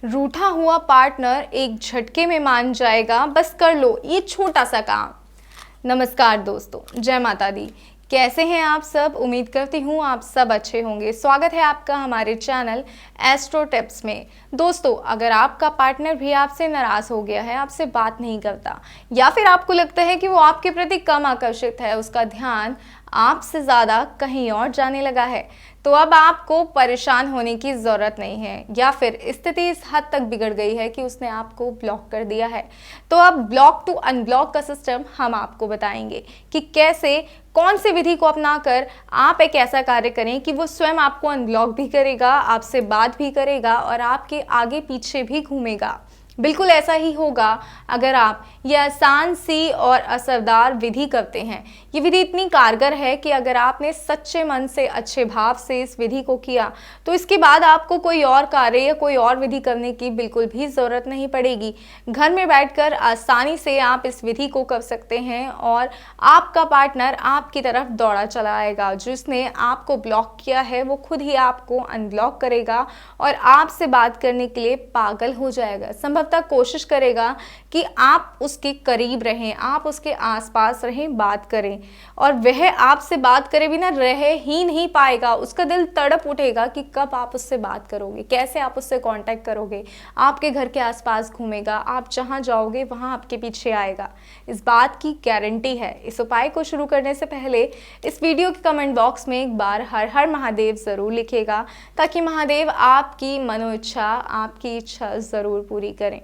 रूठा हुआ पार्टनर एक झटके में मान जाएगा, बस कर लो ये छोटा सा काम। नमस्कार दोस्तों, जय माता दी। कैसे हैं आप सब? उम्मीद करती हूँ आप सब अच्छे होंगे। स्वागत है आपका हमारे चैनल एस्ट्रो टिप्स में। दोस्तों, अगर आपका पार्टनर भी आपसे नाराज हो गया है, आपसे बात नहीं करता, या फिर आपको लगता है कि वो आपके प्रति कम आकर्षित है, उसका ध्यान आपसे ज़्यादा कहीं और जाने लगा है, तो अब आपको परेशान होने की ज़रूरत नहीं है। या फिर स्थिति इस हद तक बिगड़ गई है कि उसने आपको ब्लॉक कर दिया है, तो अब ब्लॉक टू अनब्लॉक का सिस्टम हम आपको बताएंगे कि कैसे, कौन सी विधि को अपनाकर आप एक ऐसा कार्य करें कि वो स्वयं आपको अनब्लॉक भी करेगा, आपसे बात भी करेगा और आपके आगे पीछे भी घूमेगा। बिल्कुल ऐसा ही होगा अगर आप ये आसान सी और असरदार विधि करते हैं। ये विधि इतनी कारगर है कि अगर आपने सच्चे मन से, अच्छे भाव से इस विधि को किया, तो इसके बाद आपको कोई और कार्य या कोई और विधि करने की बिल्कुल भी ज़रूरत नहीं पड़ेगी। घर में बैठकर आसानी से आप इस विधि को कर सकते हैं और आपका पार्टनर आपकी तरफ दौड़ा चला आएगा। जिसने आपको ब्लॉक किया है वो खुद ही आपको अनब्लॉक करेगा और आपसे बात करने के लिए पागल हो जाएगा। संभवतः कोशिश करेगा कि आप उसके करीब रहें, आप उसके आसपास रहें, बात करें, और वह आपसे बात करे बिना रह ही नहीं पाएगा। उसका दिल तड़प उठेगा कि कब आप उससे बात करोगे, कैसे आप उससे कांटेक्ट करोगे। आपके घर के आसपास घूमेगा, आप जहां जाओगे वहां आपके पीछे आएगा। इस बात की गारंटी है। इस उपाय को शुरू करने से पहले इस वीडियो के कमेंट बॉक्स में एक बार हर हर महादेव जरूर लिखिएगा, ताकि महादेव आपकी मनोइच्छा, आपकी इच्छा जरूर पूरी करें।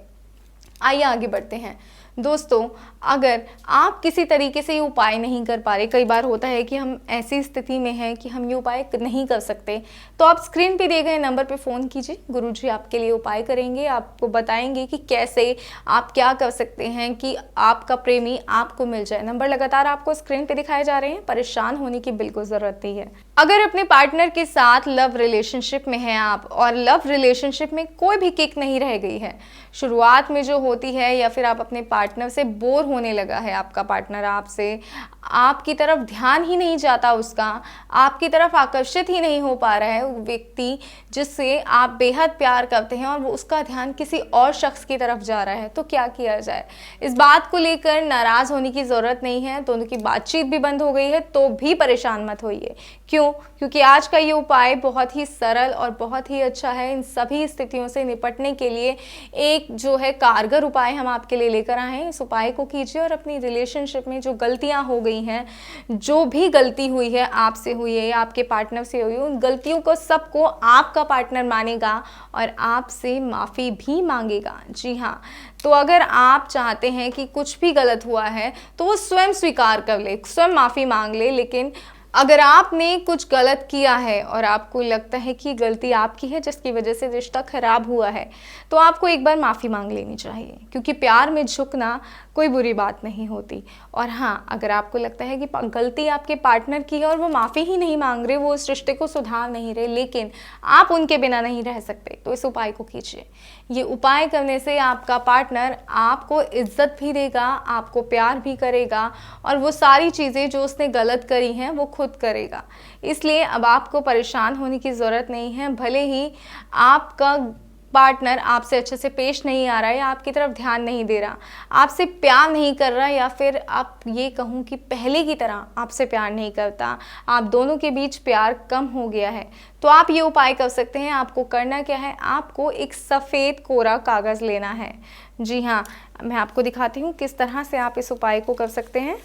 आइए आगे बढ़ते हैं। दोस्तों, अगर आप किसी तरीके से ये उपाय नहीं कर पा रहे, कई बार होता है कि हम ऐसी स्थिति में हैं कि हम ये उपाय नहीं कर सकते, तो आप स्क्रीन पे दिए गए नंबर पे फ़ोन कीजिए। गुरुजी आपके लिए उपाय करेंगे, आपको बताएंगे कि कैसे आप क्या कर सकते हैं कि आपका प्रेमी आपको मिल जाए। नंबर लगातार आपको स्क्रीन पे दिखाए जा रहे हैं, परेशान होने की बिल्कुल ज़रूरत नहीं है। अगर अपने पार्टनर के साथ लव रिलेशनशिप में हैं आप और लव रिलेशनशिप में कोई भी किक नहीं रह गई है, शुरुआत में जो होती है, या फिर आप अपने पार्टनर से बोर होने लगा है, आपका पार्टनर आपसे, आपकी तरफ ध्यान ही नहीं जाता, उसका आपकी तरफ आकर्षित ही नहीं हो पा रहा है वो व्यक्ति जिससे आप बेहद प्यार करते हैं, और वो उसका ध्यान किसी और शख्स की तरफ जा रहा है, तो क्या किया जाए? इस बात को लेकर नाराज़ होने की ज़रूरत नहीं है। दोनों की बातचीत भी बंद हो गई है तो भी परेशान मत होइए। क्यों? क्योंकि आज का ये उपाय बहुत ही सरल और बहुत ही अच्छा है। इन सभी स्थितियों से निपटने के लिए एक जो है कारगर उपाय हम आपके लिए लेकर आए हैं। इस उपाय को कीजिए और अपनी रिलेशनशिप में जो गलतियां हो गई हैं, जो भी गलती हुई है, आपसे हुई है या आपके पार्टनर से हुई है, उन गलतियों को सबको आपका पार्टनर मानेगा और आपसे माफ़ी भी मांगेगा। जी हाँ, तो अगर आप चाहते हैं कि कुछ भी गलत हुआ है तो वो स्वयं स्वीकार कर ले, स्वयं माफ़ी मांग ले। लेकिन अगर आपने कुछ गलत किया है और आपको लगता है कि गलती आपकी है जिसकी वजह से रिश्ता खराब हुआ है, तो आपको एक बार माफ़ी मांग लेनी चाहिए, क्योंकि प्यार में झुकना कोई बुरी बात नहीं होती। और हाँ, अगर आपको लगता है कि गलती आपके पार्टनर की है और वो माफ़ी ही नहीं मांग रहे, वो इस रिश्ते को सुधार नहीं रहे, लेकिन आप उनके बिना नहीं रह सकते, तो इस उपाय को कीजिए। ये उपाय करने से आपका पार्टनर आपको इज्जत भी देगा, आपको प्यार भी करेगा, और वो सारी चीज़ें जो उसने गलत करी हैं वो खुद करेगा। इसलिए अब आपको परेशान होने की ज़रूरत नहीं है। भले ही आपका पार्टनर आपसे अच्छे से पेश नहीं आ रहा है, आपकी तरफ ध्यान नहीं दे रहा, आपसे प्यार नहीं कर रहा, या फिर आप ये कहूँ कि पहले की तरह आपसे प्यार नहीं करता, आप दोनों के बीच प्यार कम हो गया है, तो आप ये उपाय कर सकते हैं। आपको करना क्या है? आपको एक सफ़ेद कोरा कागज़ लेना है। जी हाँ, मैं आपको दिखाती हूँ किस तरह से आप इस उपाय को कर सकते हैं।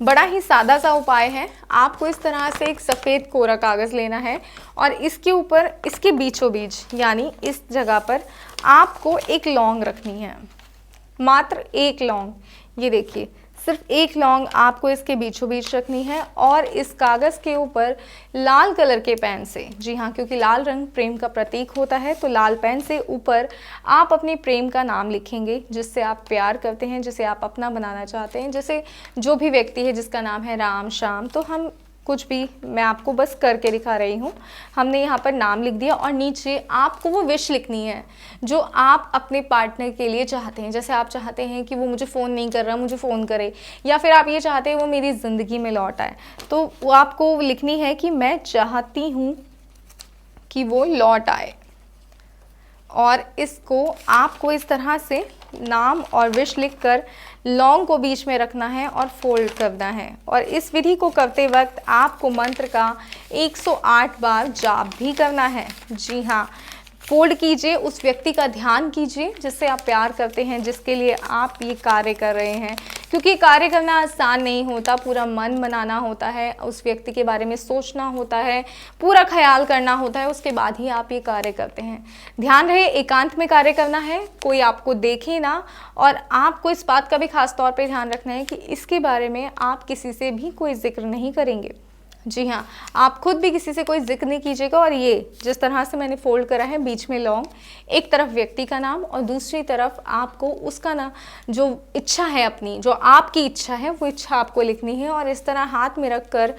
बड़ा ही सादा सा उपाय है। आपको इस तरह से एक सफ़ेद कोरा कागज़ लेना है और इसके ऊपर, इसके बीचों बीच, यानी इस जगह पर आपको एक लौंग रखनी है, मात्र एक लौंग। ये देखिए, सिर्फ एक लौंग आपको इसके बीचों बीच रखनी है और इस कागज़ के ऊपर लाल कलर के पेन से, जी हाँ, क्योंकि लाल रंग प्रेम का प्रतीक होता है, तो लाल पेन से ऊपर आप अपने प्रेम का नाम लिखेंगे, जिससे आप प्यार करते हैं, जिसे आप अपना बनाना चाहते हैं। जैसे जो भी व्यक्ति है जिसका नाम है राम, श्याम, तो हम कुछ भी, मैं आपको बस करके दिखा रही हूँ। हमने यहाँ पर नाम लिख दिया और नीचे आपको वो विश लिखनी है जो आप अपने पार्टनर के लिए चाहते हैं। जैसे आप चाहते हैं कि वो मुझे फ़ोन नहीं कर रहा, मुझे फ़ोन करे, या फिर आप ये चाहते हैं वो मेरी ज़िंदगी में लौट आए, तो वो आपको लिखनी है कि मैं चाहती हूँ कि वो लौट आए। और इसको आपको इस तरह से नाम और विश लिखकर लौंग को बीच में रखना है और फोल्ड करना है। और इस विधि को करते वक्त आपको मंत्र का 108 बार जाप भी करना है। जी हाँ, फोल्ड कीजिए, उस व्यक्ति का ध्यान कीजिए जिससे आप प्यार करते हैं, जिसके लिए आप ये कार्य कर रहे हैं, क्योंकि कार्य करना आसान नहीं होता। पूरा मन बनाना होता है, उस व्यक्ति के बारे में सोचना होता है, पूरा ख्याल करना होता है, उसके बाद ही आप ये कार्य करते हैं। ध्यान रहे एकांत में कार्य करना है, कोई आपको देखे ना। और आपको इस बात का भी खास तौर पे ध्यान रखना है कि इसके बारे में आप किसी से भी कोई जिक्र नहीं करेंगे। जी हाँ, आप खुद भी किसी से कोई जिक्र नहीं कीजिएगा। और ये जिस तरह से मैंने फोल्ड करा है, बीच में लौंग, एक तरफ व्यक्ति का नाम और दूसरी तरफ आपको उसका ना जो इच्छा है अपनी, जो आपकी इच्छा है, वो इच्छा आपको लिखनी है। और इस तरह हाथ में रख कर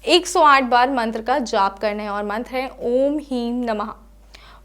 108 बार मंत्र का जाप करना है। और मंत्र है ओम हीम नमः,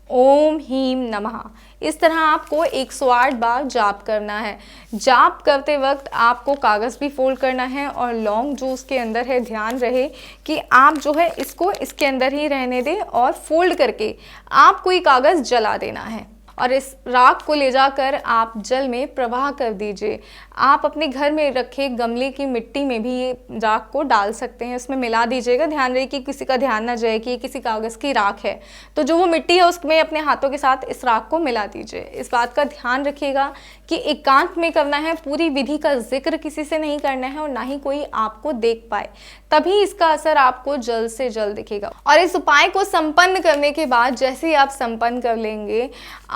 ओम हीम नमः। इस तरह आपको 108 बार जाप करना है। जाप करते वक्त आपको कागज़ भी फोल्ड करना है और लौंग जो उसके अंदर है, ध्यान रहे कि आप जो है इसको इसके अंदर ही रहने दें और फोल्ड करके आप कोई कागज़ जला देना है। और इस राख को ले जाकर आप जल में प्रवाह कर दीजिए। आप अपने घर में रखे गमले की मिट्टी में भी ये राख को डाल सकते हैं, इसमें मिला दीजिएगा। ध्यान रहे कि किसी का ध्यान ना जाए कि ये किसी कागज़ की राख है, तो जो वो मिट्टी है उसमें अपने हाथों के साथ इस राख को मिला दीजिए। इस बात का ध्यान रखिएगा कि एकांत में करना है, पूरी विधि का जिक्र किसी से नहीं करना है और ना ही कोई आपको देख पाए, तभी इसका असर आपको जल्द से जल्द दिखेगा। और इस उपाय को संपन्न करने के बाद जैसे ही आप संपन्न कर लेंगे,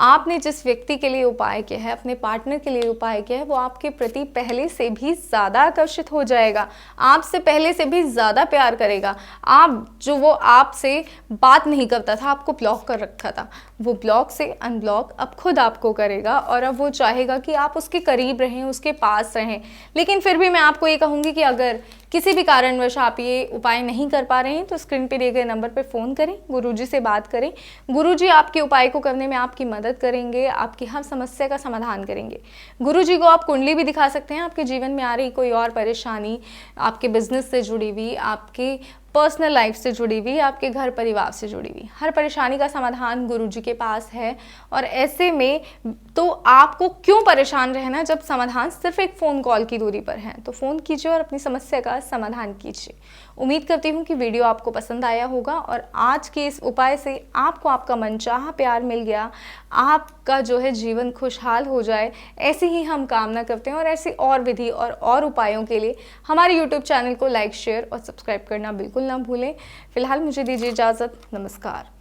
आपने जिस व्यक्ति के लिए उपाय किया है, अपने पार्टनर के लिए उपाय किया है, वो आपके प्रति पहले से भी ज़्यादा आकर्षित हो जाएगा, आपसे पहले से भी ज़्यादा प्यार करेगा। वो आपसे बात नहीं करता था, आपको ब्लॉक कर रखा था, वो ब्लॉक से अनब्लॉक अब खुद आपको करेगा। और अब वो चाहेगा कि आप उसके करीब रहें, उसके पास रहें। लेकिन फिर भी मैं आपको ये कहूँगी कि अगर किसी भी कारणवश आप ये उपाय नहीं कर पा रहे हैं तो स्क्रीन पे दिए गए नंबर पर फ़ोन करें, गुरुजी से बात करें। गुरुजी आपके उपाय को करने में आपकी मदद करेंगे, आपकी हर समस्या का समाधान करेंगे। गुरुजी को आप कुंडली भी दिखा सकते हैं, आपके जीवन में आ रही कोई और परेशानी, आपके बिजनेस से जुड़ी हुई, आपके पर्सनल लाइफ से जुड़ी हुई, आपके घर परिवार से जुड़ी हुई हर परेशानी का समाधान गुरुजी के पास है। और ऐसे में तो आपको क्यों परेशान रहना जब समाधान सिर्फ एक फ़ोन कॉल की दूरी पर है। तो फ़ोन कीजिए और अपनी समस्या का समाधान कीजिए। उम्मीद करती हूँ कि वीडियो आपको पसंद आया होगा और आज के इस उपाय से आपको आपका मनचाहा प्यार मिल गया, आपका जो है जीवन खुशहाल हो जाए, ऐसी ही हम कामना करते हैं। और ऐसी और विधि और उपायों के लिए हमारे YouTube चैनल को लाइक, शेयर और सब्सक्राइब करना बिल्कुल ना भूलें। फिलहाल मुझे दीजिए इजाज़त। नमस्कार।